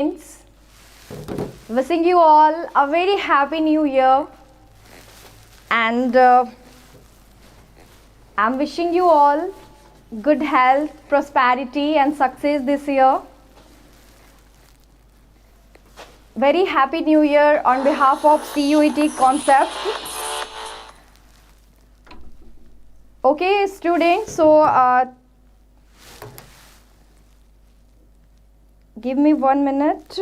Friends, wishing you all a very happy new year, and I'm wishing you all good health, prosperity and success this year. Very happy new year on behalf of CUET concept. Okay students, so give me 1 minute.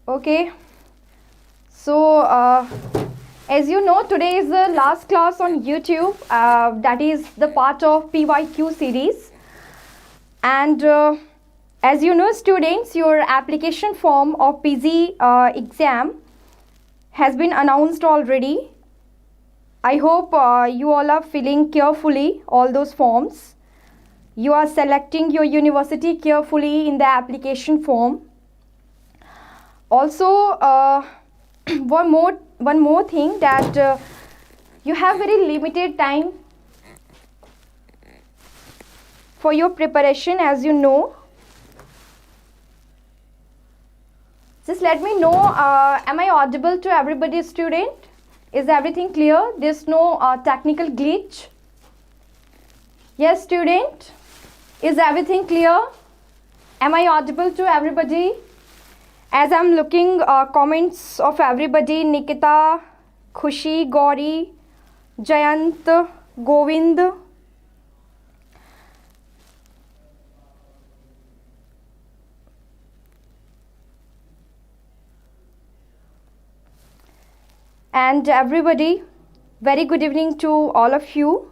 Okay, so as you know, today is the last class on YouTube, that is the part of PYQ series. And as you know students, your application form of PG exam has been announced already. I hope you all are filling carefully all those forms. You are selecting your university carefully in the application form. Also, one more thing, that you have very limited time for your preparation, as you know. Just let me know, am I audible to everybody, student? Is everything clear? There's no technical glitch? Yes, student? Is everything clear? Am I audible to everybody? As I'm looking comments of everybody, Nikita, Khushi, Gauri, Jayant, Govind. And everybody, very good evening to all of you.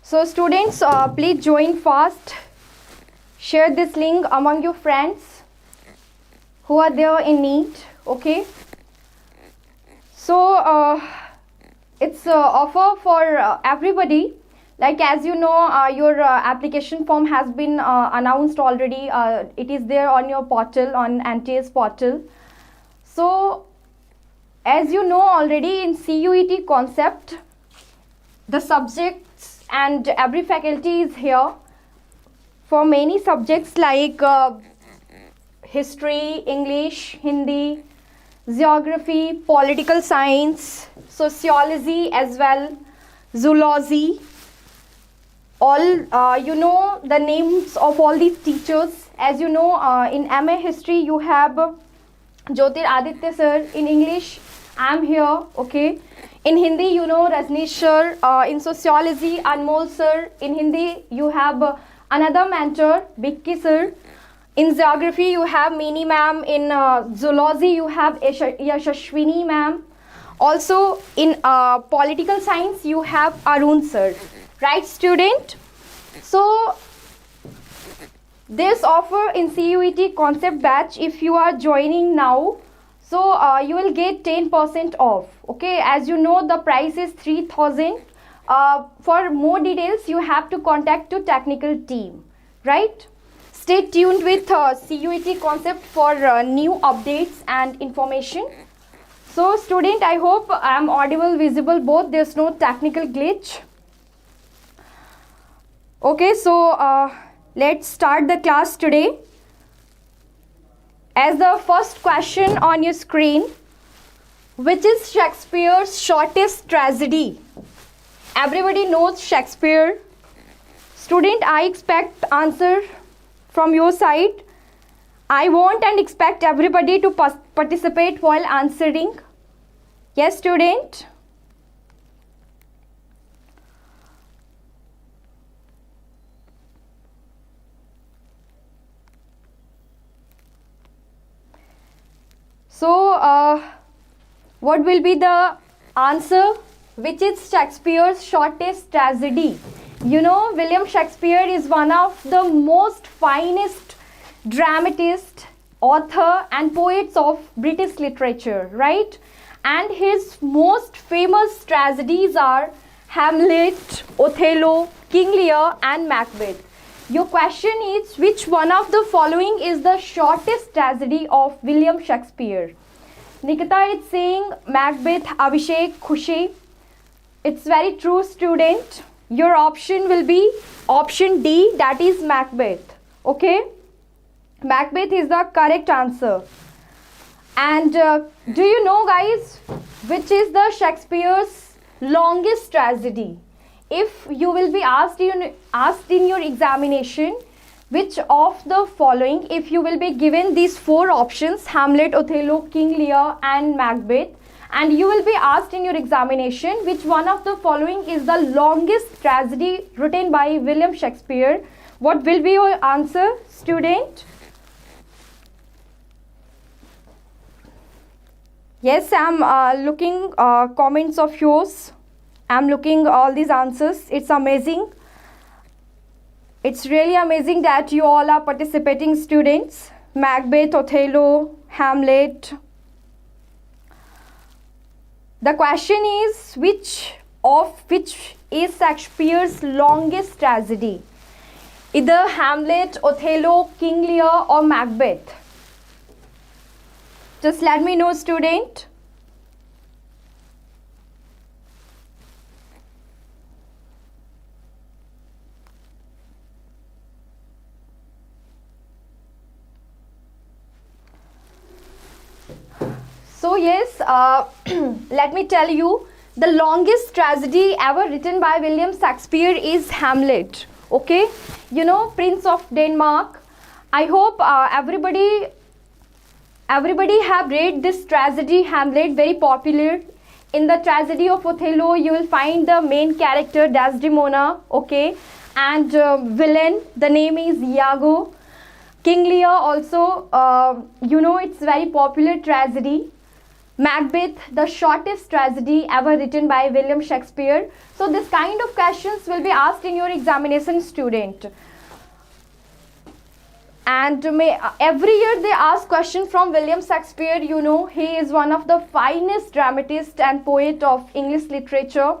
So students, please join fast. Share this link among your friends who are there in need. Okay. So it's offer for everybody. Like, as you know, your application form has been announced already. It is there on your portal, on NTS portal. So as you know already, in CUET concept, the subjects and every faculty is here for many subjects like history, English, Hindi, geography, political science, sociology as well, zoology. All you know the names of all these teachers. As you know, in MA history you have Jyotir Aditya sir. In English I am here. Okay. In Hindi you know Rajneesh sir. In sociology Anmol sir. In Hindi you have another mentor Bikki sir. In geography you have Meeni ma'am. In zoology you have Yashashwini ma'am. Also in political science you have Arun sir. Right, student? So this offer in CUET concept batch, if you are joining now, so you will get 10% off. Okay, as you know the price is 3,000. For more details you have to contact to technical team. Right? Stay tuned with CUET concept for new updates and information. So student, I hope I am audible, visible both. There's no technical glitch. Okay, so let's start the class today. As the first question on your screen, which is Shakespeare's shortest tragedy? Everybody knows Shakespeare. Student, I expect answer from your side. I want and expect everybody to participate while answering. Yes, student? So, what will be the answer? Which is Shakespeare's shortest tragedy? You know, William Shakespeare is one of the most finest dramatists, author and poets of British literature, right? and his most famous tragedies are Hamlet, Othello, King Lear and Macbeth. Your question is, which one of the following is the shortest tragedy of William Shakespeare? Nikita is saying Macbeth, 𝐂𝐔𝐄𝐓. It's very true, student. Your option will be option D, that is Macbeth. Okay? Macbeth is the correct answer. And do you know, guys, which is the Shakespeare's longest tragedy? If you will be asked in your examination, which of the following, if you will be given these four options, Hamlet, Othello, King Lear and Macbeth, and you will be asked in your examination which one of the following is the longest tragedy written by William Shakespeare, what will be your answer, student? Yes, I'm looking comments of yours. I'm looking all these answers. It's amazing. It's really amazing that you all are participating, students. Macbeth, Othello, Hamlet. The question is, which is Shakespeare's longest tragedy? Either Hamlet, Othello, King Lear or Macbeth. Just let me know, student. So yes, let me tell you, the longest tragedy ever written by William Shakespeare is Hamlet. Okay, you know, Prince of Denmark. I hope everybody have read this tragedy Hamlet, very popular. In the tragedy of Othello, you will find the main character Desdemona, okay, and villain, the name is Iago. King Lear also, you know, it's very popular tragedy. Macbeth, the shortest tragedy ever written by William Shakespeare. So this kind of questions will be asked in your examination, student. And every year they ask question from William Shakespeare. You know, he is one of the finest dramatists and poet of English literature.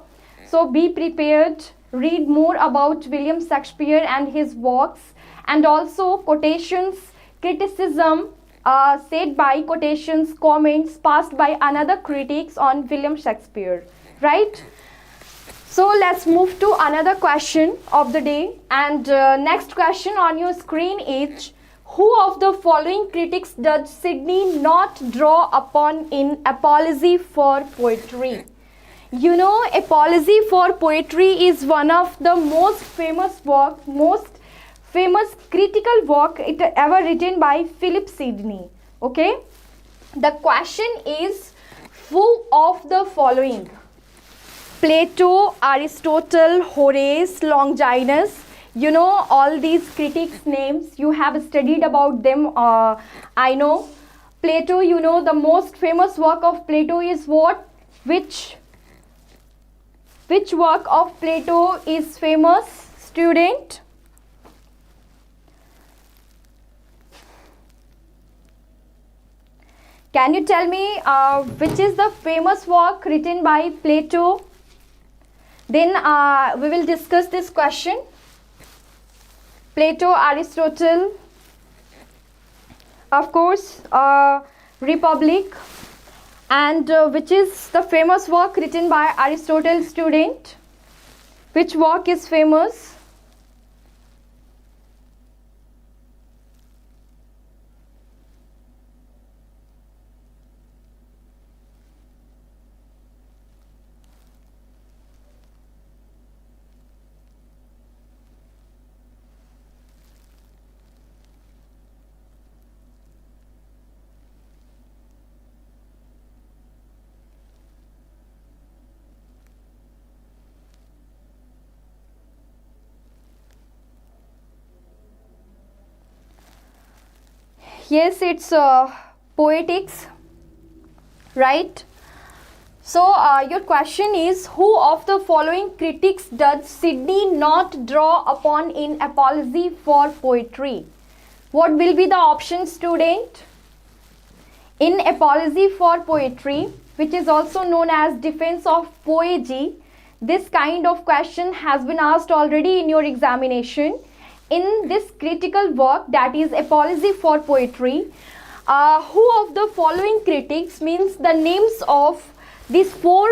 So be prepared, read more about William Shakespeare and his works, and also quotations, criticism, said by quotations, comments passed by another critics on William Shakespeare, right? So let's move to another question of the day, and next question on your screen is, who of the following critics does Sidney not draw upon in Apology for Poetry? You know, Apology for Poetry is one of the most famous critical work ever written by Philip Sidney. Okay, the question is, who of the following? Plato, Aristotle, Horace, Longinus. You know all these critics' names. You have studied about them. I know Plato. You know the most famous work of Plato is what? Which work of Plato is famous, student? Can you tell me which is the famous work written by Plato? Then we will discuss this question. Plato, Aristotle, of course, Republic, and which is the famous work written by Aristotle, student? Which work is famous? Yes, it's poetics, right? So your question is, who of the following critics does Sidney not draw upon in Apology for Poetry? What will be the option, student? in apology for poetry, which is also known as defense of poesy. This kind of question has been asked already in your examination. In this critical work, that is apology for poetry, who of the following critics, means the names of these four,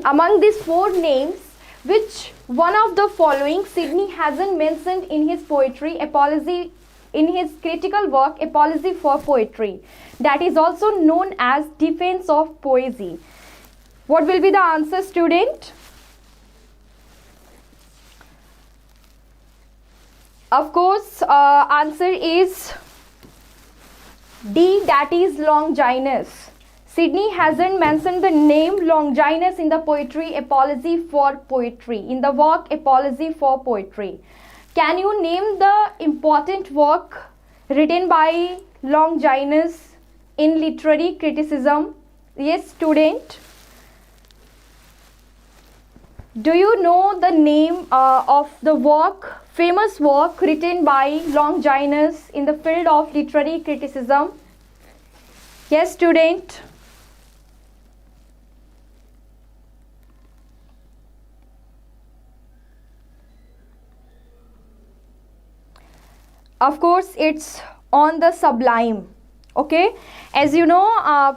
among these four names, which one of the following Sidney hasn't mentioned in his poetry apology, in his critical work apology for poetry, that is also known as defense of poesy? What will be the answer, student? Of course, answer is D, that is Longinus. Sidney hasn't mentioned the name Longinus in the poetry apology for poetry, in the work apology for poetry. Can you name the important work written by Longinus in literary criticism? Yes, student. Do you know the name of the work, famous work written by Longinus in the field of literary criticism? Yes, student. Of course, it's on the sublime. Okay, as you know,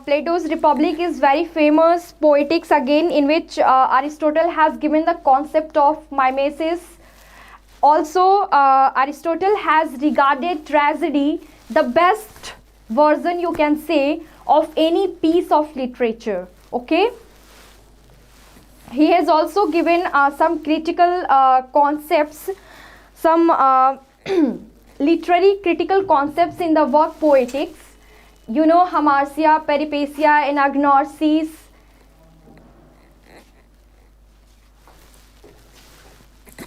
Plato's Republic is very famous poetics again, in which Aristotle has given the concept of mimesis. Also, Aristotle has regarded tragedy the best version, you can say, of any piece of literature. Okay, he has also given some critical concepts, some literary critical concepts in the work Poetics. You know, Hamartia, Peripatia, Anagnorisis.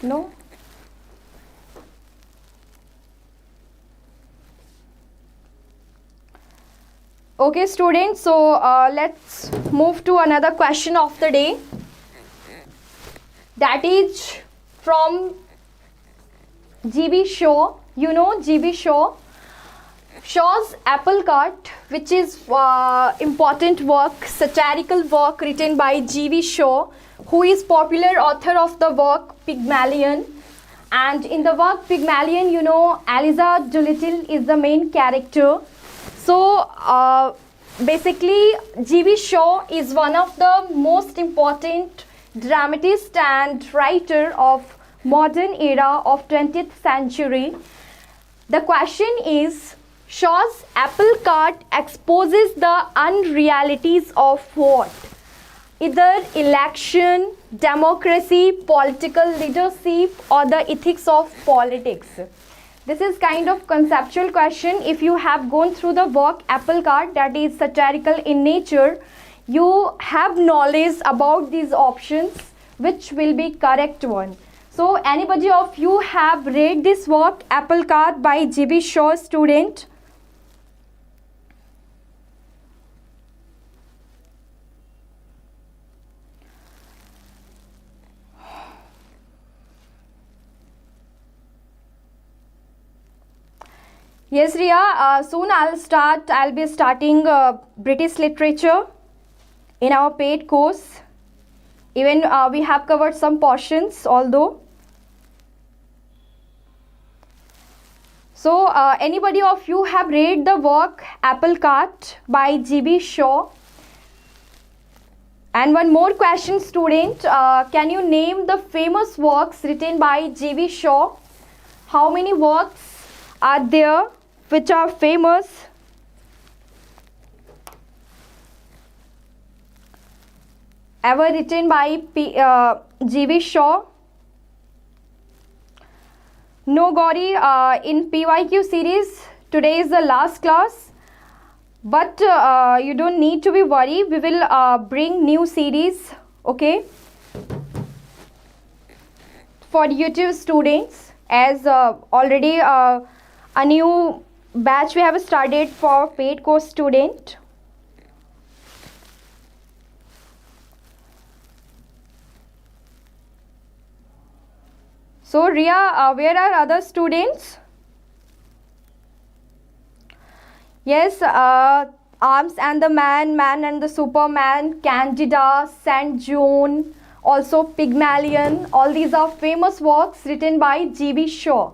No? Okay, students, so let's move to another question of the day. That is from G.B. Shaw. You know G.B. Shaw. Shaw's Apple Cart, which is important work, satirical work written by G.B. Shaw, who is popular author of the work Pygmalion. And in the work Pygmalion, you know, Eliza Doolittle is the main character. So basically, G.B. Shaw is one of the most important dramatist and writer of modern era of 20th century. The question is, Shaw's Apple Cart exposes the unrealities of what? Either election, democracy, political leadership, or the ethics of politics. This is kind of conceptual question. If you have gone through the work Apple Cart, that is satirical in nature, you have knowledge about these options, which will be correct one. So anybody of you have read this work Apple Cart by G.B. Shaw, student? Yes, Ria, soon I'll be starting British literature in our paid course. Even we have covered some portions, although. So anybody of you have read the work Apple Cart by G.B. Shaw? And one more question, student. Can you name the famous works written by G.B. Shaw? How many works are there which are famous? Ever written by G.B. Shaw? No, Gauri, in PYQ series, today is the last class. But you don't need to be worried. We will bring new series, okay, for YouTube students, as already a new batch we have started for paid course student. So Ria, where are other students? Yes, Arms and the Man, Man and the Superman, Candida, Saint John, also Pygmalion. All these are famous works written by G.B. Shaw.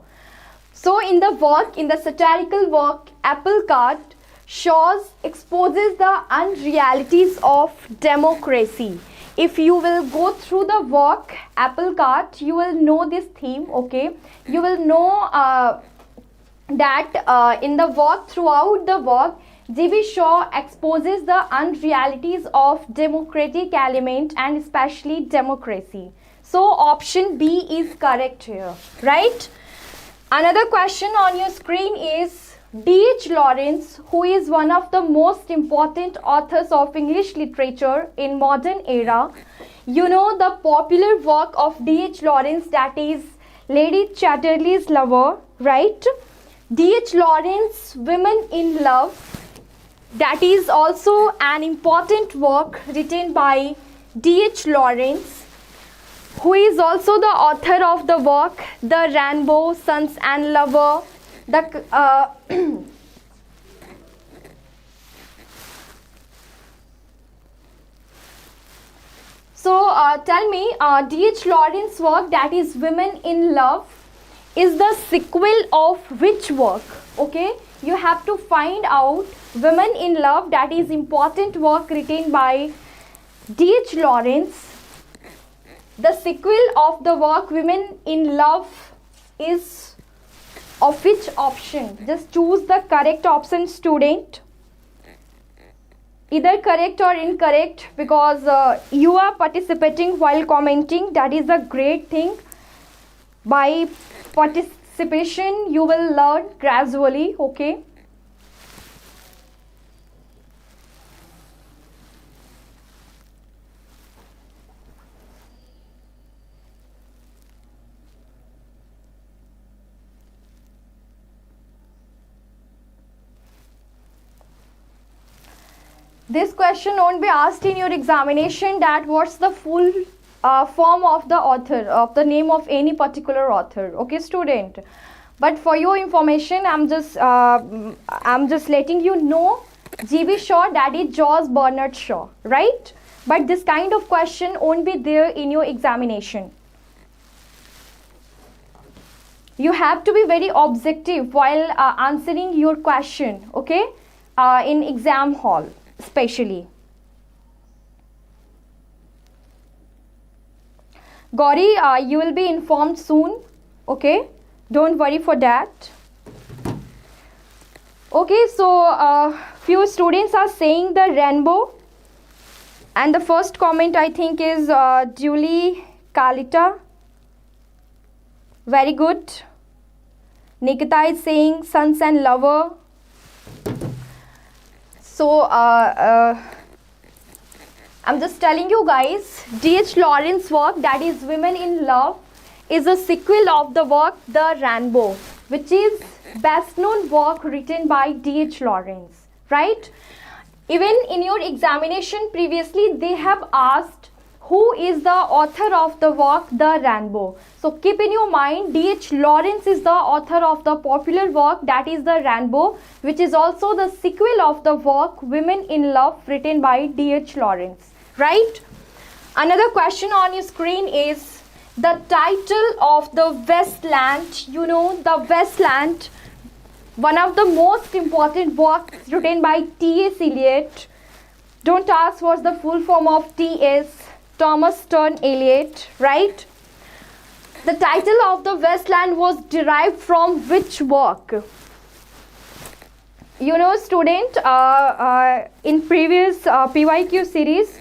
So in the satirical work Apple Cart, Shaw exposes the unrealities of democracy. If you will go through the work Apple Cart, you will know this theme, okay? You will know that in the work, throughout the work, G.B. Shaw exposes the unrealities of democratic element and especially democracy. So option B is correct here, right? Another question on your screen is D.H. Lawrence, who is one of the most important authors of English literature in modern era. You know the popular work of D.H. Lawrence, that is Lady Chatterley's Lover, right? D.H. Lawrence, Women in Love, that is also an important work written by D.H. Lawrence, who is also the author of the work The Rainbow, Sons and Lover. Tell me, D.H. Lawrence's work, that is Women in Love, is the sequel of which work? Okay, you have to find out. Women in Love, that is important work written by D.H. Lawrence. The sequel of the work Women in Love is of which option? Just choose the correct option, student. Either correct or incorrect, because you are participating while commenting. That is a great thing. By participation, you will learn gradually, okay? This question won't be asked in your examination, that what's the full form of the author, of the name of any particular author, okay student? But for your information, I'm just letting you know G.B. Shaw, that is George Bernard Shaw, right? But this kind of question won't be there in your examination. You have to be very objective while answering your question, okay? In exam hall especially. Gauri, you will be informed soon, okay? Don't worry for that. Okay, so few students are saying The Rainbow, and the first comment I think is Julie Kalita. Very good. Nikita is saying Sons and Lover. So I'm just telling you guys, D.H. Lawrence's work, that is Women in Love, is a sequel of the work The Rainbow, which is best known work written by D.H. Lawrence, right? Even in your examination previously, they have asked who is the author of the work The Rainbow. So keep in your mind, D.H. Lawrence is the author of the popular work, that is The Rainbow, which is also the sequel of the work Women in Love written by D.H. Lawrence, right? Another question on your screen is the title of the Wasteland. You know the Wasteland, one of the most important works written by T.S. Eliot. Don't ask what's the full form of T.S. Thomas Stern Eliot, right? The title of the Wasteland was derived from which work? You know student, in previous PYQ series,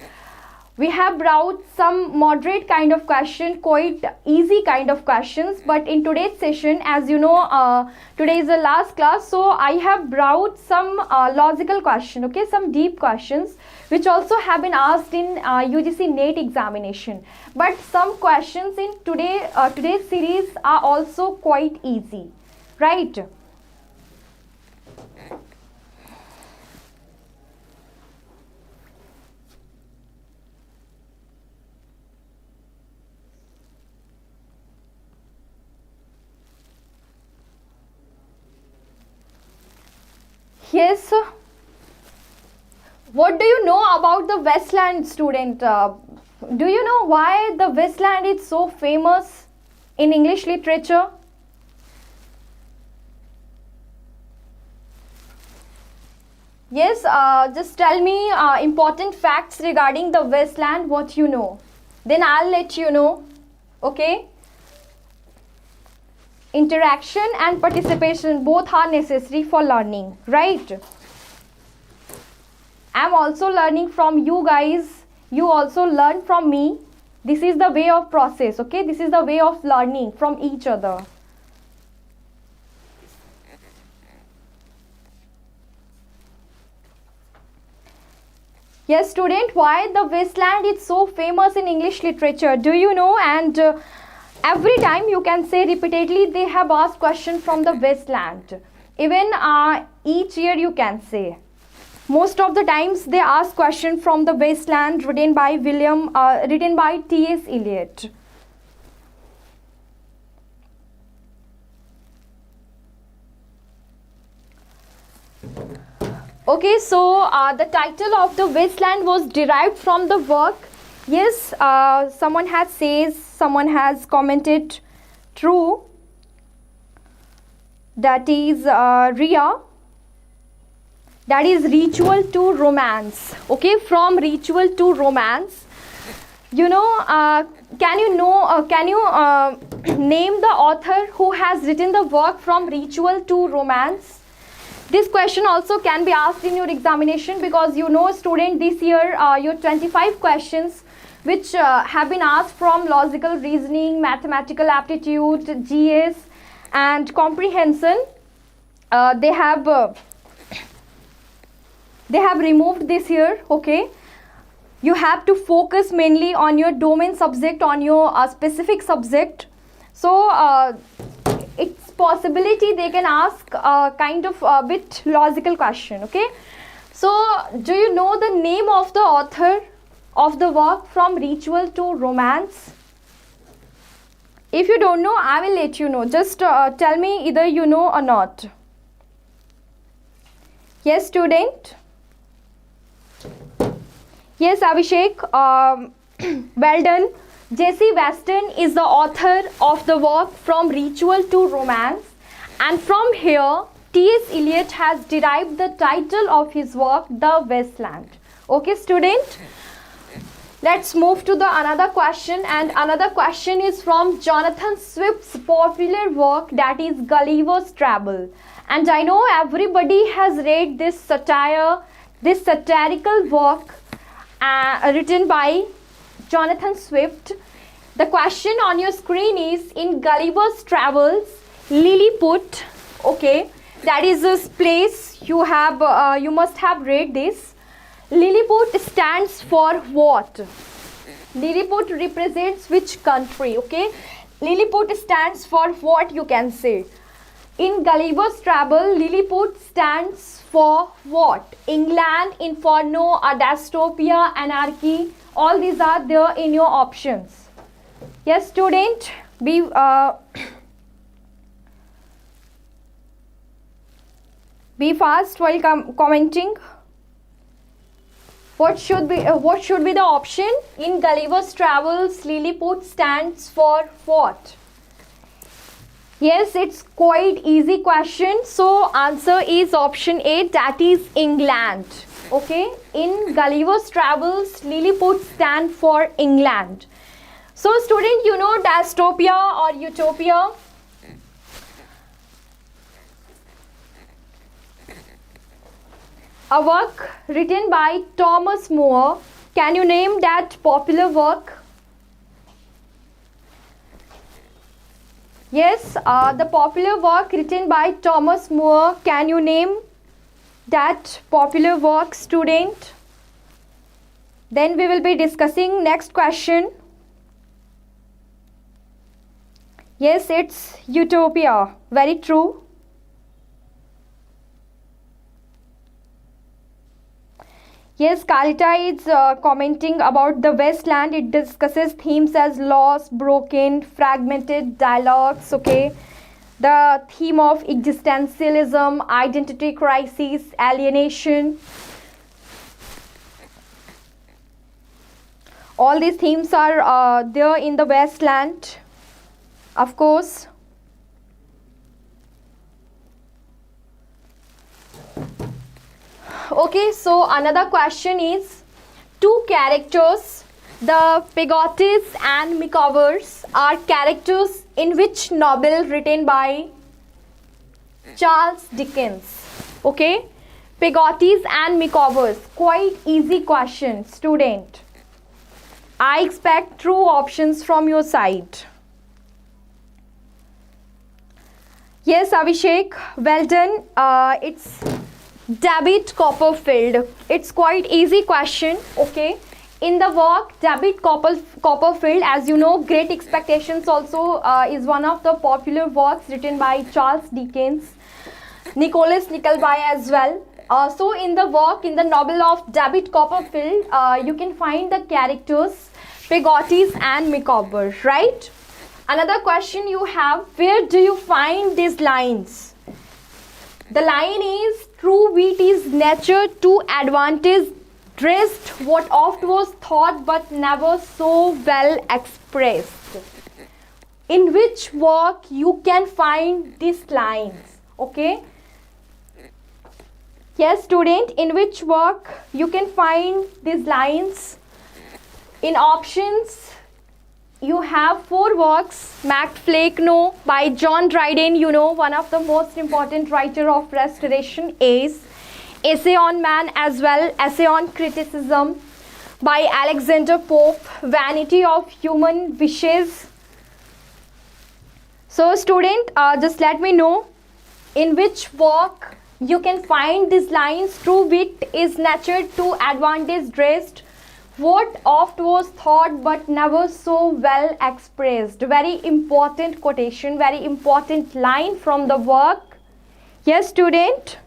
we have brought some moderate kind of question, quite easy kind of questions, but in today's session, as you know, today is the last class, so I have brought some logical question, okay, some deep questions which also have been asked in UGC NET examination. But some questions in today's series are also quite easy, right? Yes, What do you know about the Westland, student? Do you know why the Westland is so famous in English literature? Yes, just tell me important facts regarding the Westland, what you know. Then I'll let you know. Okay? Interaction and participation both are necessary for learning, right? I'm also learning from you guys. You also learn from me. This is the way of process, okay? This is the way of learning from each other. Yes, student, why the Westland is so famous in English literature? Do you know? And every time you can say repeatedly, they have asked question from the Westland. Even each year you can say. Most of the times they ask question from the Westland written by T.S. Eliot. Okay, so the title of the Westland was derived from the work. Yes, someone has commented true. That is Ria. That is ritual to romance. Okay, from ritual to romance. You know, can you name the author who has written the work from ritual to romance? This question also can be asked in your examination, because you know, student, this year your 25 questions which have been asked from logical reasoning, mathematical aptitude, GS and comprehension, they have removed this year. Okay, you have to focus mainly on your domain subject, on your specific subject. So it's possibility they can ask kind of a bit logical question. Okay, so do you know the name of the author of the work from ritual to romance? If you don't know, I will let you know. Just tell me either you know or not. Yes, student. Yes, Abhishek, well done. J.C. Weston is the author of the work From Ritual to Romance, and from here T.S. Eliot has derived the title of his work, The Westland. Okay, student, let's move to the another question, and another question is from Jonathan Swift's popular work, that is Gulliver's Travels. And I know everybody has read this satirical work written by Jonathan Swift. The question on your screen is, in Gulliver's Travels, Lilliput, okay, that is this place you must have read this. Lilliput stands for what? Lilliput represents which country? Okay, Lilliput stands for what, you can say. In Gulliver's Travels, Lilliput stands for what? England, Inferno, a dystopia, anarchy. All these are there in your options. Yes, student, be fast while commenting. What should be the option? In Gulliver's Travels, Lilliput stands for what? Yes, it's quite easy question. So answer is option A, that is England. Okay, in Gulliver's Travels, Lilliput stand for England. So student, you know dystopia or utopia? A work written by Thomas More. Can you name that popular work? Yes, the popular work written by Thomas More. Can you name that popular work, student? Then we will be discussing next question. Yes, it's Utopia. Very true. Yes, Kalita is commenting about the Westland. It discusses themes as loss, broken, fragmented dialogues, okay. The theme of existentialism, identity crisis, alienation. All these themes are there in the Westland, of course. Okay, so another question is, two characters, the Peggotties and 𝐂𝐤𝐴𝑉𝑒𝑟s, are characters in which novel written by Charles Dickens? Okay, Peggotties and 𝐂𝐤𝐴𝑉𝑒𝑟s, quite easy question, student. I expect true options from your side. Yes, Abhishek, well done. It's David Copperfield. It's quite easy question. Okay, in the work David Copperfield, as you know, Great Expectations also is one of the popular works written by Charles Dickens, Nicholas Nickleby as well. So in the work, in the novel of David Copperfield, you can find the characters Peggotties and 𝐂𝐤𝐴𝑉𝑒𝑟s, right? Another question you have, where do you find these lines? The line is, true wit is nature to advantage dressed, what oft was thought but never so well expressed. In which work you can find these lines? Okay. Yes, student, in which work you can find these lines? In options, you have four works. 𝐸𝐶𝐸 by John Dryden, you know, one of the most important writer of Restoration age. Essay on Man as well, Essay on Criticism by Alexander Pope, Vanity of Human Wishes. So student, just let me know in which work you can find these lines. True wit is nature to advantage dressed, what oft was thought but never so well expressed. Very important quotation, very important line from the work. Yes, student.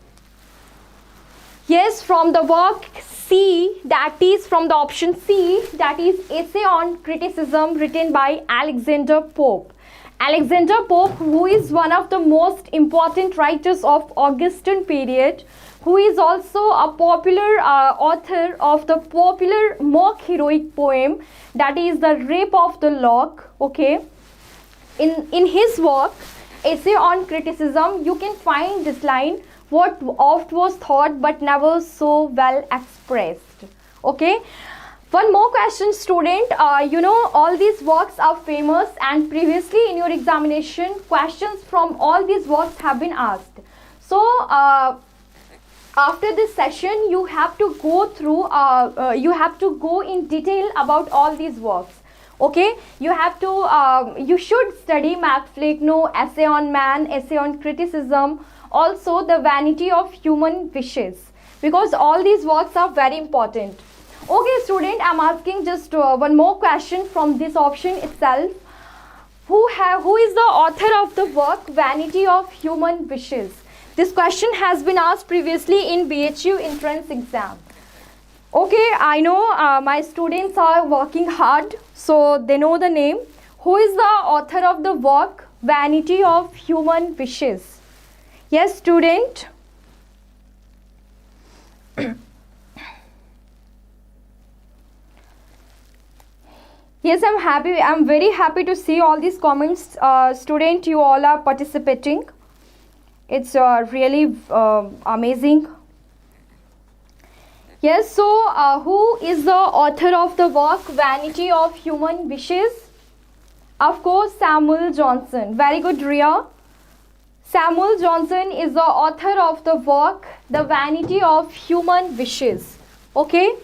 Yes, from the work C, that is from the option C, that is Essay on Criticism written by Alexander Pope. Alexander Pope, who is one of the most important writers of Augustan period, who is also a popular author of the popular mock heroic poem, that is the Rape of the Lock. Okay, in his work Essay on Criticism, you can find this line, what oft was thought but never so well expressed. Okay, one more question, student. You know, all these works are famous, and previously in your examination questions from all these works have been asked. So after this session you have to go through you have to go in detail about all these works. Okay, you have to you should study 𝐸𝐶𝐸, Essay on Man, Essay on Criticism, also the Vanity of Human Wishes, because all these works are very important. Okay, student, I'm asking just one more question from this option itself. Who is the author of the work Vanity of Human Wishes? This question has been asked previously in BHU entrance exam. Okay, I know my students are working hard, so they know the name. Who is the author of the work Vanity of Human Wishes? Yes, student. Yes, I'm very happy to see all these comments. Student, you all are participating. It's really amazing. Yes, so who is the author of the work Vanity of Human Wishes? Of course, Samuel Johnson. Very good, Ria. Samuel Johnson is the author of the work The Vanity of Human Wishes. Okay.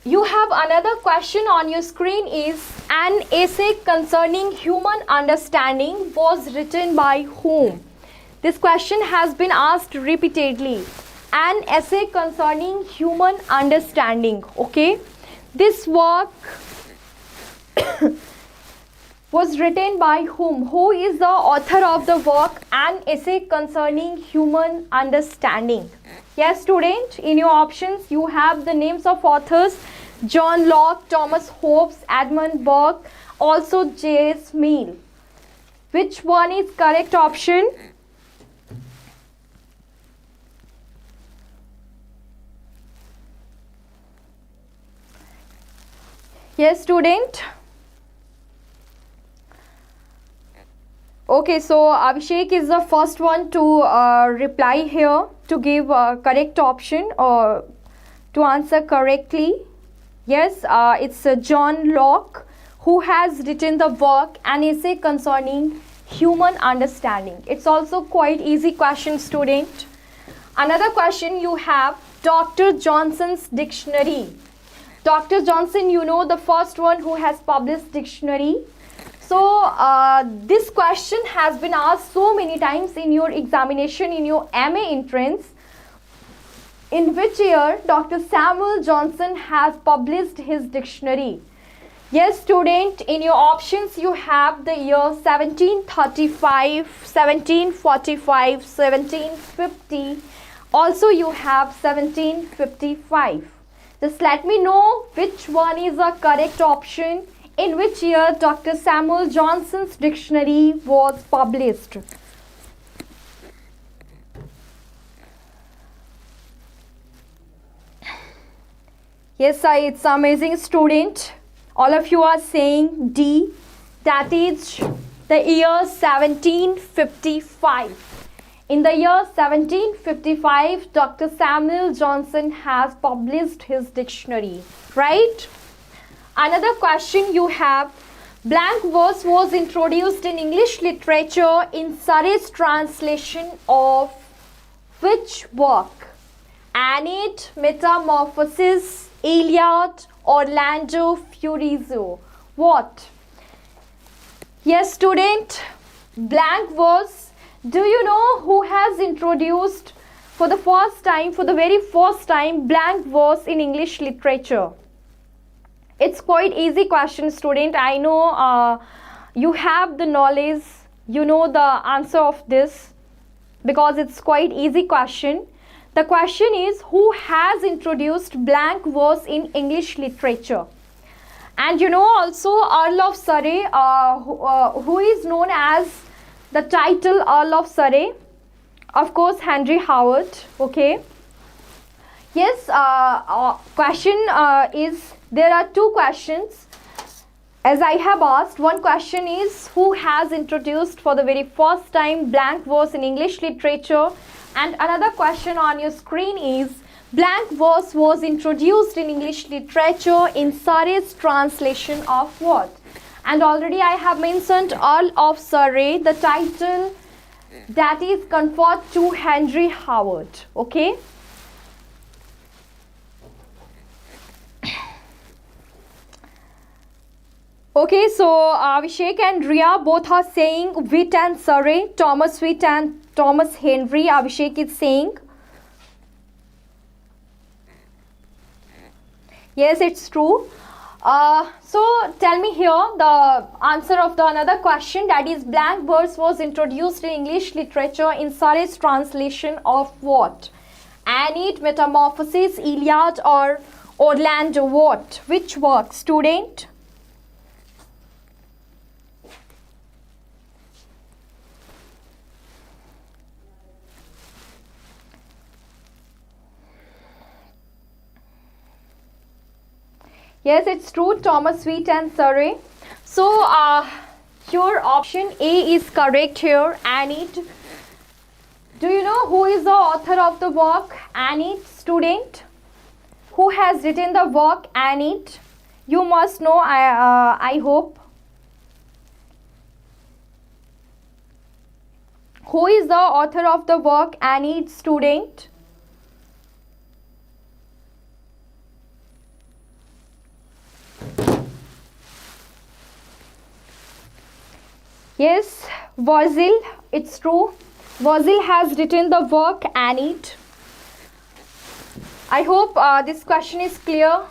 You have another question on your screen, is an essay concerning human understanding was written by whom? This question has been asked repeatedly. An essay concerning human understanding. Okay, this work was written by whom? Who is the author of the work An Essay Concerning Human Understanding? Yes, student, in your options you have the names of authors: John Locke, Thomas Hobbes, Edmund Burke, also J.S. Mill. Which one is correct option? Yes, student. Okay, so Abhishek is the first one to reply here to give correct option or to answer correctly. Yes, it's John Locke who has written the work An Essay Concerning Human Understanding. It's also quite easy question, student. Another question you have, Dr. Johnson's dictionary. Dr. Johnson, you know, the first one who has published dictionary. So this question has been asked so many times in your examination in your MA entrance. In which year Dr. Samuel Johnson has published his dictionary? Yes, student, in your options you have the year 1735, 1745, 1750. Also you have 1755. Just let me know which one is the correct option. In which year Dr. Samuel Johnson's dictionary was published? Yes, it's amazing, student. All of you are saying D. That is the year 1755. In the year 1755, Dr. Samuel Johnson has published his dictionary, right? Another question you have, blank verse was introduced in English literature in Surrey's translation of which work? Aeneid, Metamorphoses, Iliad, Orlando Furioso. What? Yes, student, blank verse. Do you know who has introduced for the very first time, blank verse in English literature? It's quite easy question, student. I know you have the knowledge, you know the answer of this because it's quite easy question. The question is, who has introduced blank verse in English literature? And you know also Earl of Surrey, who is known as the title Earl of Surrey? Of course, Henry Howard. Okay. Yes, question is, there are two questions as I have asked. One question is, who has introduced for the very first time blank verse in English literature? And another question on your screen is, blank verse was introduced in English literature in Surrey's translation of what? And already I have mentioned Earl of Surrey, the title that is conferred to Henry Howard. Okay. Okay, so Abhishek and Ria both are saying Wit and Surrey, Thomas Wit and Thomas Henry. Abhishek is saying. Yes, it's true. So tell me here the answer of the another question, that is blank verse was introduced in English literature in Surrey's translation of what? Aeneid, Metamorphoses, Iliad or Orlando what? Which work, student? Yes, it's true, Thomas Wit and Surrey. So, your option A is correct here, Aeneid. Do you know who is the author of the work Aeneid, student? Who has written the work Aeneid? You must know, I hope. Who is the author of the work Aeneid, student? Yes, Virgil, it's true. Virgil has written the work Aeneid. I hope this question is clear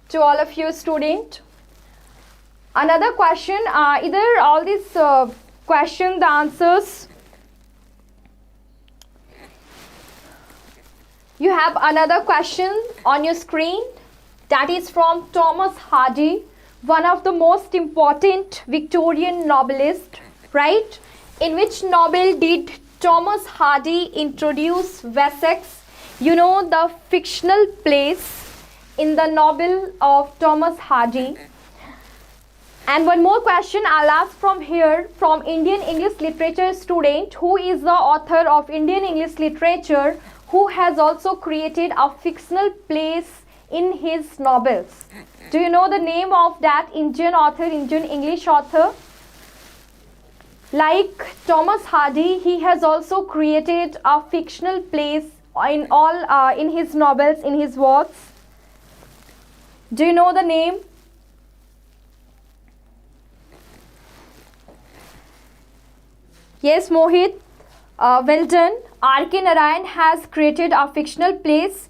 to all of you, student. Another question, either all these question, the answers. You have another question on your screen, that is from Thomas Hardy, one of the most important Victorian novelists, right? In which novel did Thomas Hardy introduce Wessex? You know, the fictional place in the novel of Thomas Hardy. And one more question I'll ask from here, from Indian English Literature student, who is the author of Indian English Literature, who has also created a fictional place in his novels? Do you know the name of that Indian author, Indian English author? Like Thomas Hardy, he has also created a fictional place in his novels, in his works. Do you know the name? Yes, Mohit, well done. R.K. Narayan has created a fictional place.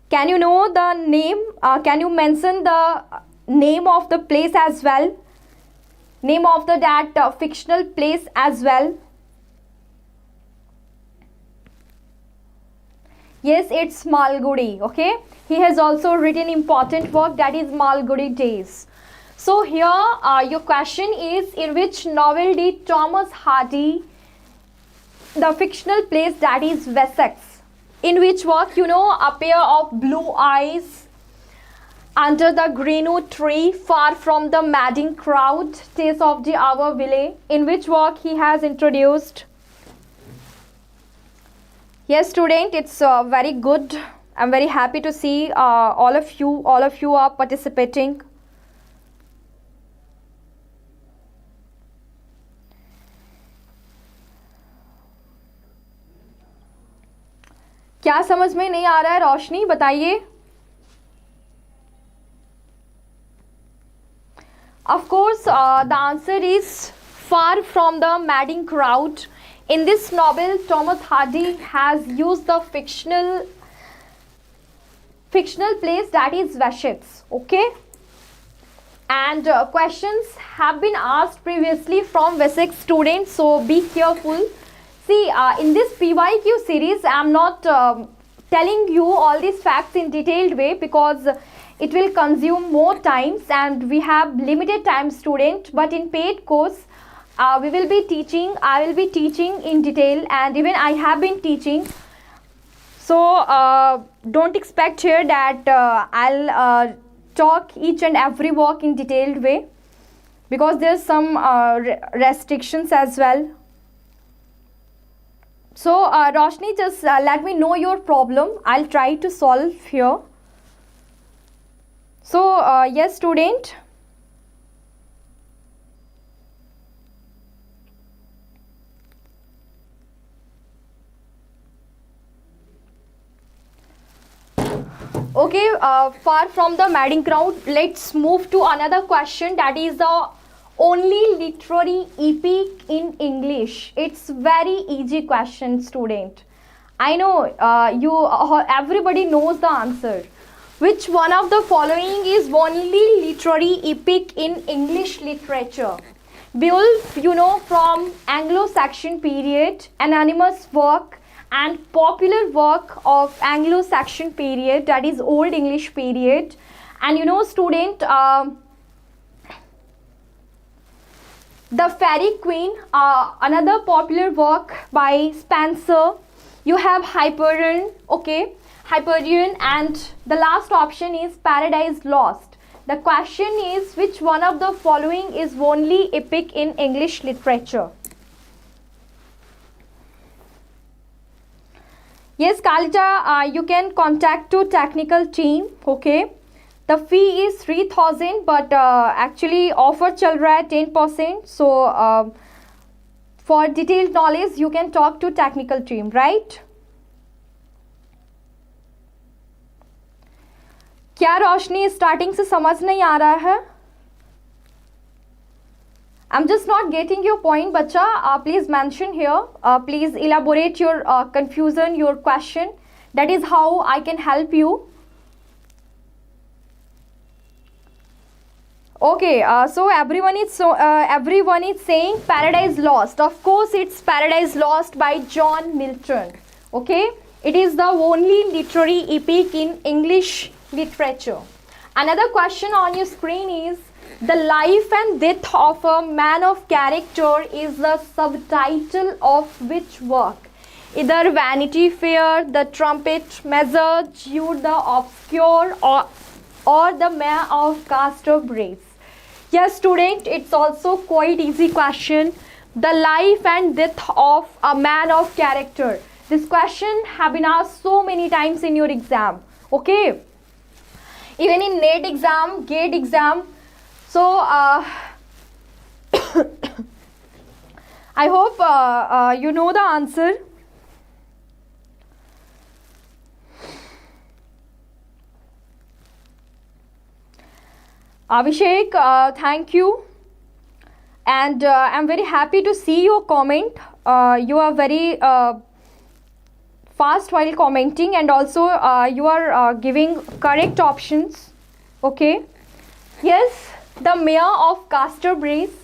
Can you know the name? Can you mention the name of the place as well? Name of that fictional place as well? Yes, it's Malgudi. Okay, he has also written important work, that is Malgudi Days. So here your question is, in which novel did Thomas Hardy the fictional place, that is Wessex? In which work? You know, A Pair of Blue Eyes, Under the Greenwood Tree, Far from the Madding Crowd, Tales of the Hour Village. In which work he has introduced? Yes, student, it's very good. I'm very happy to see all of you are participating. क्या समझ में नहीं आ रहा है रोशनी, बताइए. Of course, the answer is Far from the Madding Crowd. In this novel, Thomas Hardy has used the fictional place, that is Wessex. Okay, and questions have been asked previously from Wessex students, so be careful. See, in this PYQ series, I am not telling you all these facts in detailed way because it will consume more times and we have limited time, student. But in paid course, I will be teaching in detail, and even I have been teaching. So don't expect here that I'll talk each and every work in detailed way, because there's some restrictions as well. So Roshni, just let me know your problem. I'll try to solve here. So yes, student. Okay, far from the madding crowd, let's move to another question, that is the only literary epic in English. It's very easy question, student. I know everybody knows the answer. Which one of the following is only literary epic in English literature? Beowulf, you know, from Anglo-Saxon period, anonymous work and popular work of Anglo-Saxon period, that is Old English period. And you know, student, The Fairy Queen, another popular work by Spenser. You have Hyperion, okay, Hyperion, and the last option is Paradise Lost. The question is, which one of the following is only epic in English literature? Yes, Kalita, you can contact to technical team, okay. The fee is 3,000, but actually offer chal raha hai 10%. So for detailed knowledge, you can talk to technical team, right? क्या रोशनी starting से समझ नहीं आ रहा है? I'm just not getting your point, बच्चा. Please mention here. Please elaborate your confusion, your question. That is how I can help you. Okay, so everyone is saying Paradise Lost. Of course, it's Paradise Lost by John Milton. Okay, it is the only literary epic in English literature. Another question on your screen is, the life and death of a man of character is the subtitle of which work? Either Vanity Fair, The Trumpet Measure, Jude the Obscure, or The Mayor of Casterbridge. Yes, student, it's also quite easy question. The life and death of a man of character. This question have been asked so many times in your exam. Okay. Even in NET exam, GATE exam. So, I hope you know the answer. Abhishek, thank you, and I'm very happy to see your comment. You are very fast while commenting, and also you are giving correct options. Okay. Yes, the Mayor of Castor Breeze.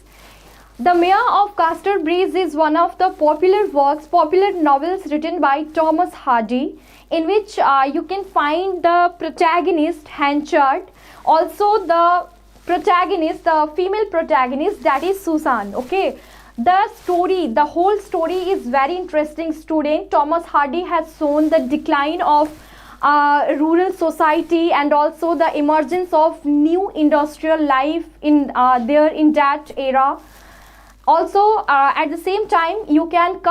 The Mayor of Castor Breeze is one of the popular novels written by Thomas Hardy, in which you can find the protagonist Henchard, also the protagonist, the female protagonist, that is Susan. Okay, the whole story is very interesting, student. Thomas Hardy has shown the decline of rural society and also the emergence of new industrial life in that era. Also, at the same time, you can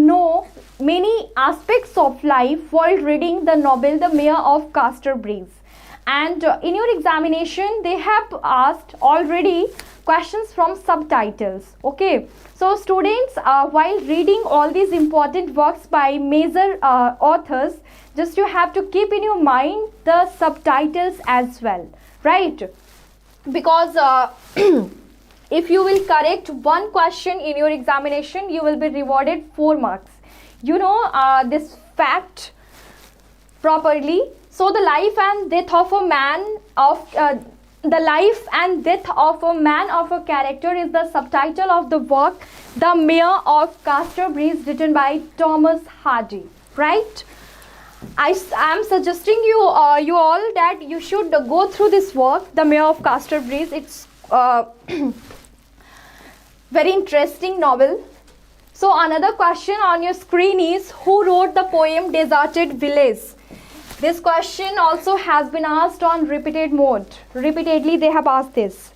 know many aspects of life while reading the novel The Mayor of Castor Breeze. And in your examination, they have asked already questions from subtitles. Okay, so students, while reading all these important works by major authors, just you have to keep in your mind the subtitles as well, right? Because if you will correct one question in your examination, you will be rewarded 4 marks. You know this fact properly. So the life and death of a man of a character is the subtitle of the work The Mayor of Castor Breeze, written by Thomas Hardy. Right? I am suggesting you all that you should go through this work, The Mayor of Castor Breeze. It's very interesting novel. So another question on your screen is, who wrote the poem Deserted Village? This question also has been asked on repeated mode. Repeatedly they have asked this.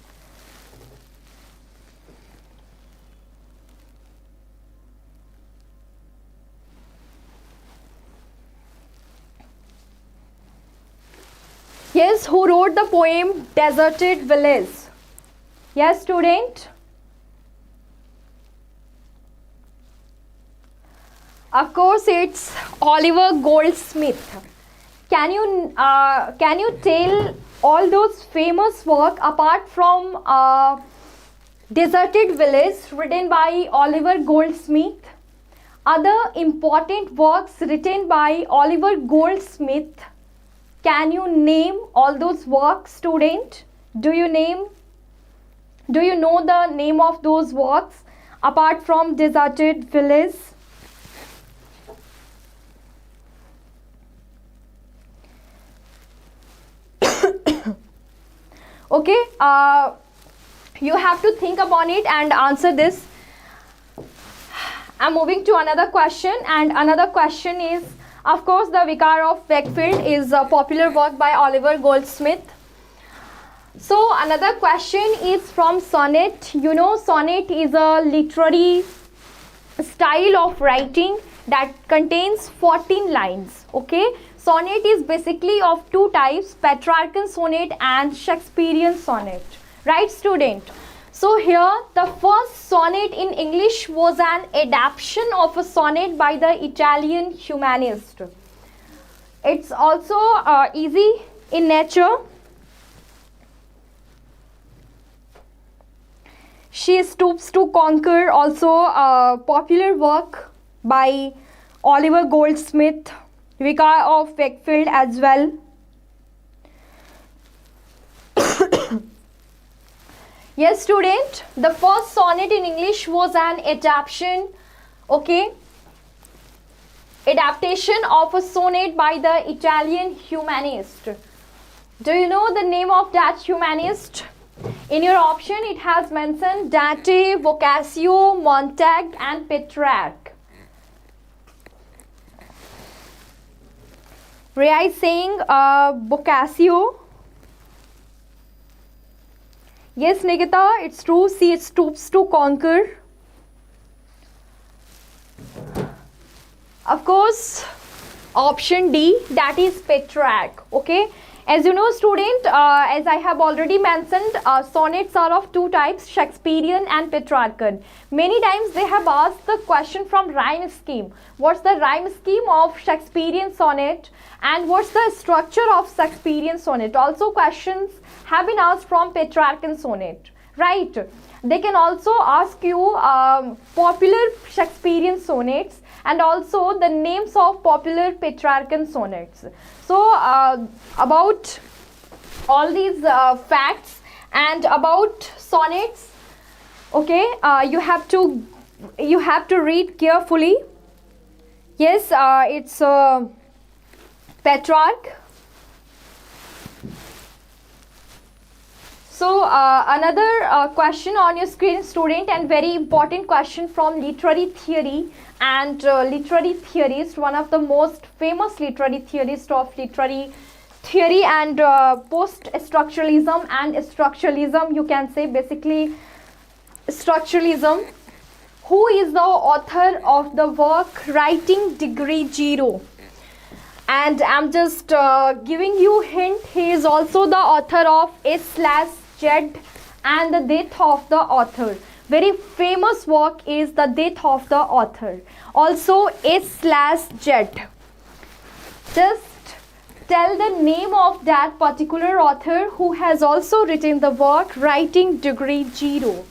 Yes, who wrote the poem Deserted Village? Yes, student? Of course, it's Oliver Goldsmith. Can you tell all those famous work apart from Deserted Village written by Oliver Goldsmith? Other important works written by Oliver Goldsmith. Can you name all those works, student? Do you know the name of those works apart from Deserted Village? Okay, you have to think upon it and answer this. I'm moving to another question, and another question is, of course, The Vicar of Wakefield is a popular work by Oliver Goldsmith. So another question is from sonnet. You know, sonnet is a literary style of writing that contains 14 lines. Okay, sonnet is basically of 2 types, Petrarchan sonnet and Shakespearean sonnet. Right, student? So here the first sonnet in English was an adaptation of a sonnet by the Italian humanist. It's also easy in nature. She Stoops to Conquer, also a popular work by Oliver Goldsmith. Vicar of Wakefield as well. Yes, student, the first sonnet in English was an adaptation, okay, adaptation of a sonnet by the Italian humanist. Do you know the name of that humanist? In your option, it has mentioned Dante, Boccaccio, Montaigne and Petrarch. Ria is saying Boccaccio. Yes, Nikita, it's true. She stoops to conquer. Of course, option D, that is Petrarch. Okay. As you know, student, as I have already mentioned, sonnets are of two types, Shakespearean and Petrarchan. Many times they have asked the question from rhyme scheme. What's the rhyme scheme of Shakespearean sonnet and what's the structure of Shakespearean sonnet? Also questions have been asked from Petrarchan sonnet, right? They can also ask you popular Shakespearean sonnets and also the names of popular Petrarchan sonnets. So about all these facts and about sonnets, okay, you have to read carefully. Yes, it's Petrarch. So another question on your screen, student, and very important question from literary theory and literary theorist, one of the most famous literary theorists of literary theory and post-structuralism and structuralism, you can say basically structuralism. Who is the author of the work Writing Degree 0? And I'm just giving you hint, he is also the author of S/Z and the Death of the Author. Very famous work is the Death of the Author. Also S/Z. Just tell the name of that particular author who has also written the work Writing Degree 0.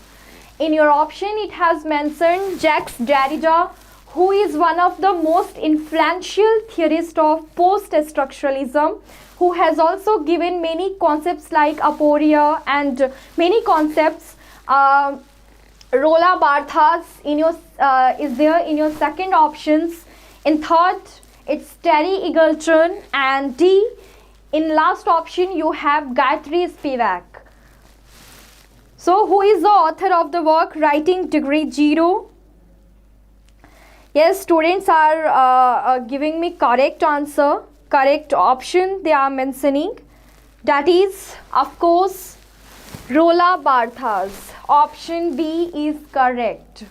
In your option it has mentioned Jacques Derrida, who is one of the most influential theorists of post-structuralism, who has also given many concepts like aporia and many concepts. Roland Barthes in your is there in your second options. In third, it's Terry Eagleton, and D, in last option you have Gayatri Spivak. So who is the author of the work Writing Degree 0? Yes, students are giving me correct answer, correct option they are mentioning. That is, of course, Roland Barthes. Option B is correct.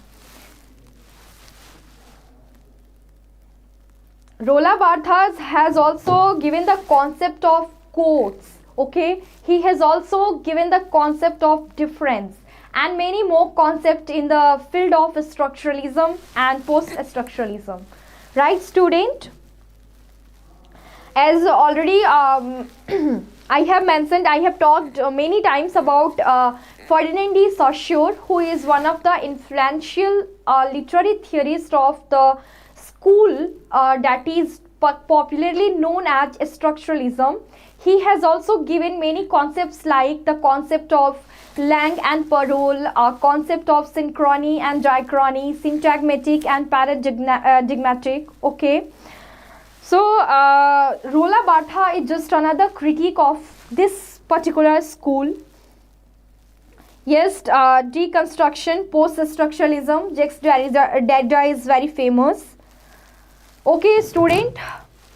Roland Barthes has also given the concept of quotes. Okay, he has also given the concept of difference and many more concepts in the field of structuralism and post-structuralism. Right, student? As already I have mentioned, I have talked many times about Ferdinand de Saussure, who is one of the influential literary theorists of the school that is popularly known as structuralism. He has also given many concepts like the concept of Lang and parole, concept of synchrony and diachrony, syntagmatic and paradigmatic. Okay. So Roland Barthes is just another critique of this particular school. Yes, deconstruction, post-structuralism, Jacques Derrida is very famous. Okay, student,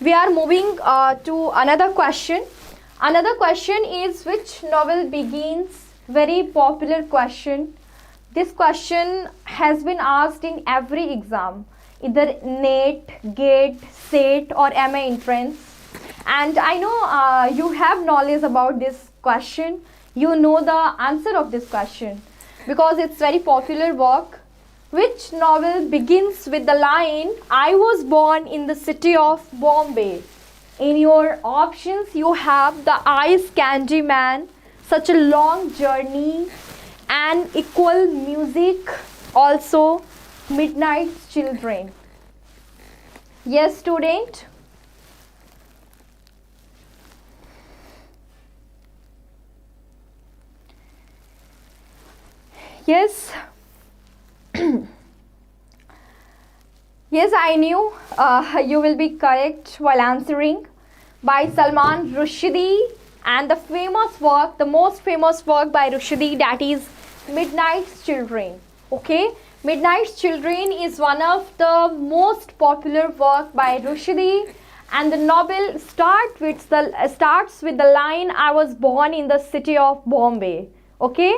we are moving to another question. Another question is, which novel begins? Very popular question. This question has been asked in every exam, either NET, GATE, SET or MA entrance. And I know you have knowledge about this question. You know the answer of this question because it's very popular work. Which novel begins with the line, I was born in the city of Bombay? In your options you have The Ice Candy Man, Such a Long Journey, and Equal Music, also Midnight's Children. Yes, student? Yes. Yes, I knew you will be correct while answering. By Salman Rushdie, and the famous work, the most famous work by Rushdie, that is Midnight's Children. Okay, Midnight's Children is one of the most popular work by Rushdie, and the novel starts with the line, I was born in the city of Bombay. Okay.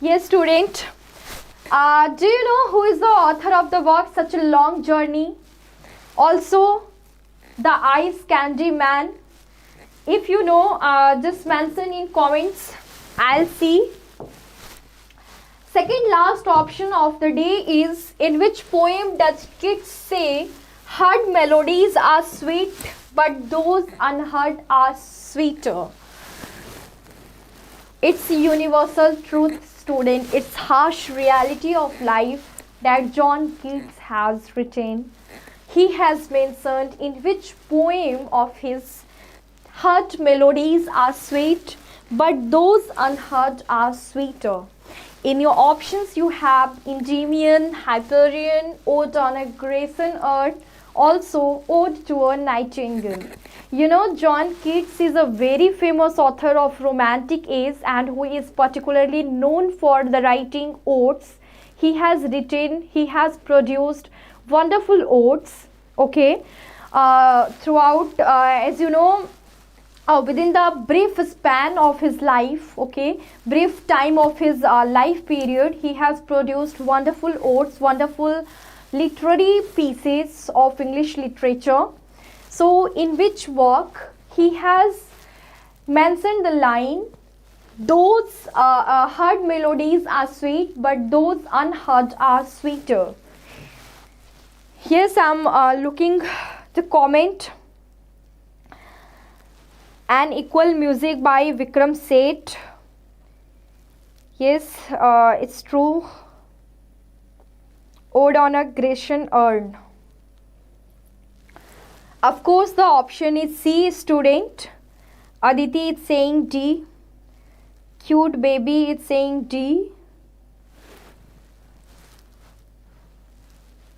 Yes, student. Do you know who is the author of the work Such a Long Journey? Also, the Ice Candy Man. If you know, just mention in comments. I'll see. Second last option of the day is, in which poem does kids say heard melodies are sweet but those unheard are sweeter? It's universal truth, student. It's harsh reality of life that John Keats has written. He has mentioned in which poem of his heard melodies are sweet but those unheard are sweeter. In your options you have Endymion, Hyperion, Ode on a Grecian Earth, also Ode to a Nightingale. You know, John Keats is a very famous author of Romantic Age and who is particularly known for the writing odes. He has produced wonderful odes, okay, throughout, as you know, within the brief span of his life, okay, brief time of his life period, he has produced wonderful odes, wonderful literary pieces of English literature. So in which work he has mentioned the line, those heard melodies are sweet but those unheard are sweeter. Yes, I'm looking the comment. And Equal Music by Vikram Seth. Yes, it's true. Ode on a Grecian Urn. Of course, the option is C, student. Aditi is saying D. Cute Baby is saying D.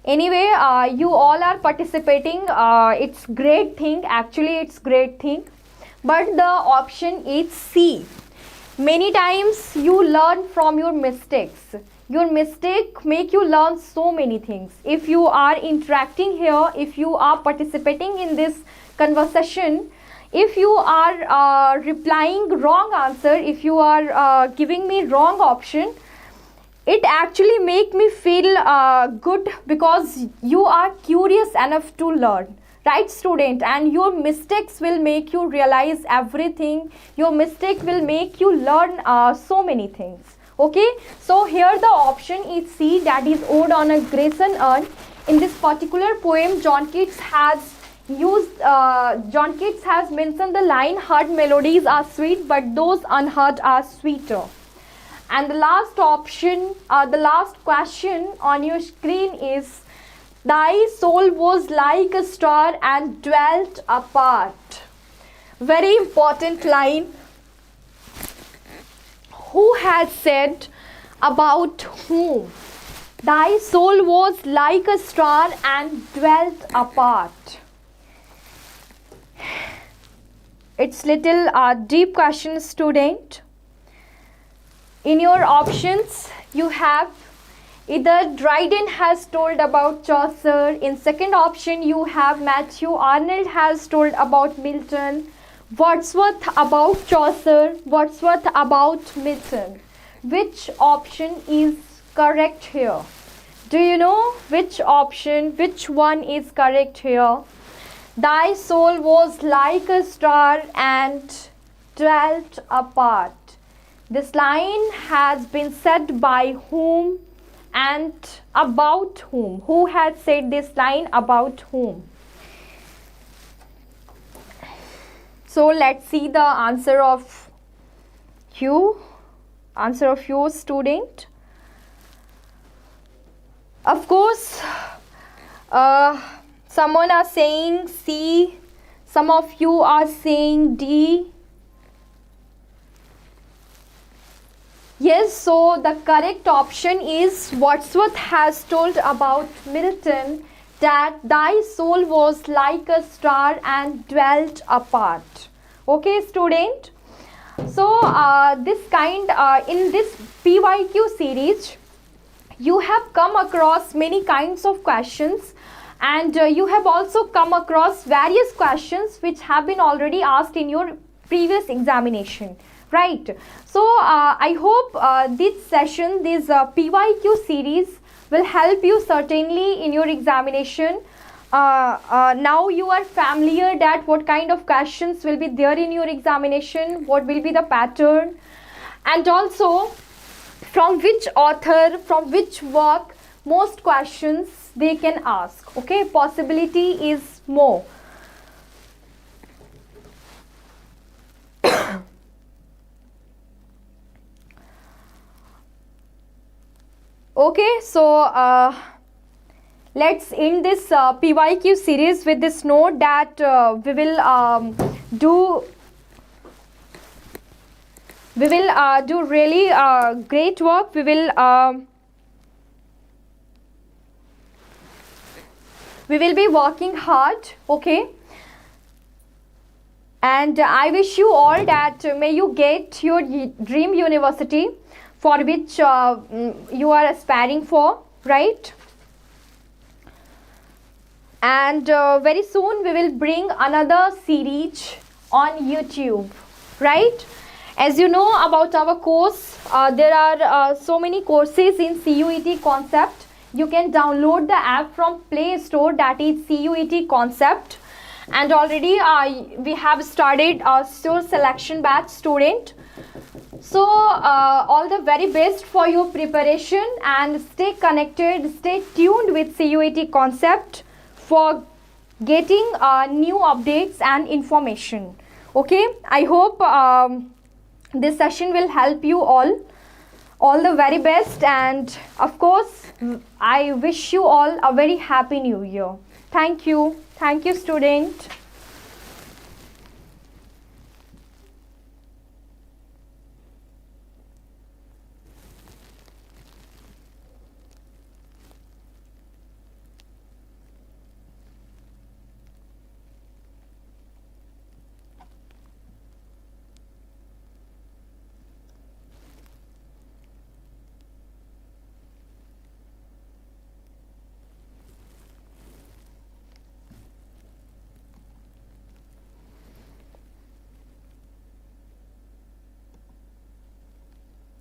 Anyway, you all are participating. It's great thing. Actually, it's great thing. But the option is C. Many times you learn from your mistakes. Your mistake make you learn so many things. If you are interacting here, if you are participating in this conversation, if you are replying wrong answer, if you are giving me wrong option, it actually make me feel good because you are curious enough to learn. Right, student? And your mistakes will make you realize everything. Your mistake will make you learn so many things. Okay, so here the option is C, that is Ode on a Grecian Urn. In this particular poem, John Keats has mentioned the line, heard melodies are sweet but those unheard are sweeter. And the last option, the last question on your screen is, thy soul was like a star and dwelt apart. Very important line. Who has said about whom? Thy soul was like a star and dwelt apart. It's little deep question, student. In your options, you have either Dryden has told about Chaucer. In second option, you have Matthew Arnold has told about Milton. Wordsworth about Chaucer. Wordsworth about Milton. Which option is correct here? Do you know which option, which one is correct here? Thy soul was like a star and dwelt apart. This line has been said by whom and about whom? Who had said this line about whom? So let's see the answer of you. Answer of you, student. Of course, someone are saying C. Some of you are saying D. Yes, so the correct option is Wordsworth has told about Milton that thy soul was like a star and dwelt apart. Okay, student. So this kind in this PYQ series, you have come across many kinds of questions, and you have also come across various questions which have been already asked in your previous examination. right? So I hope this session, this PYQ series will help you certainly in your examination. Now you are familiar that what kind of questions will be there in your examination, what will be the pattern, and also from which author, from which work most questions they can ask. Okay, possibility is more. Okay, so let's end this PYQ series with this note that we will do really great work. We will be working hard, okay? And I wish you all that may you get your dream university for which you are aspiring for, right? And very soon we will bring another series on YouTube, right? As you know about our course, there are so many courses in CUET concept. You can download the app from Play Store, that is CUET concept. And already we have started our store selection batch student. So all the very best for your preparation, and stay connected, stay tuned with CUET concept for getting new updates and information. Okay, I hope this session will help you all the very best, and of course I wish you all a very happy new year. Thank you student.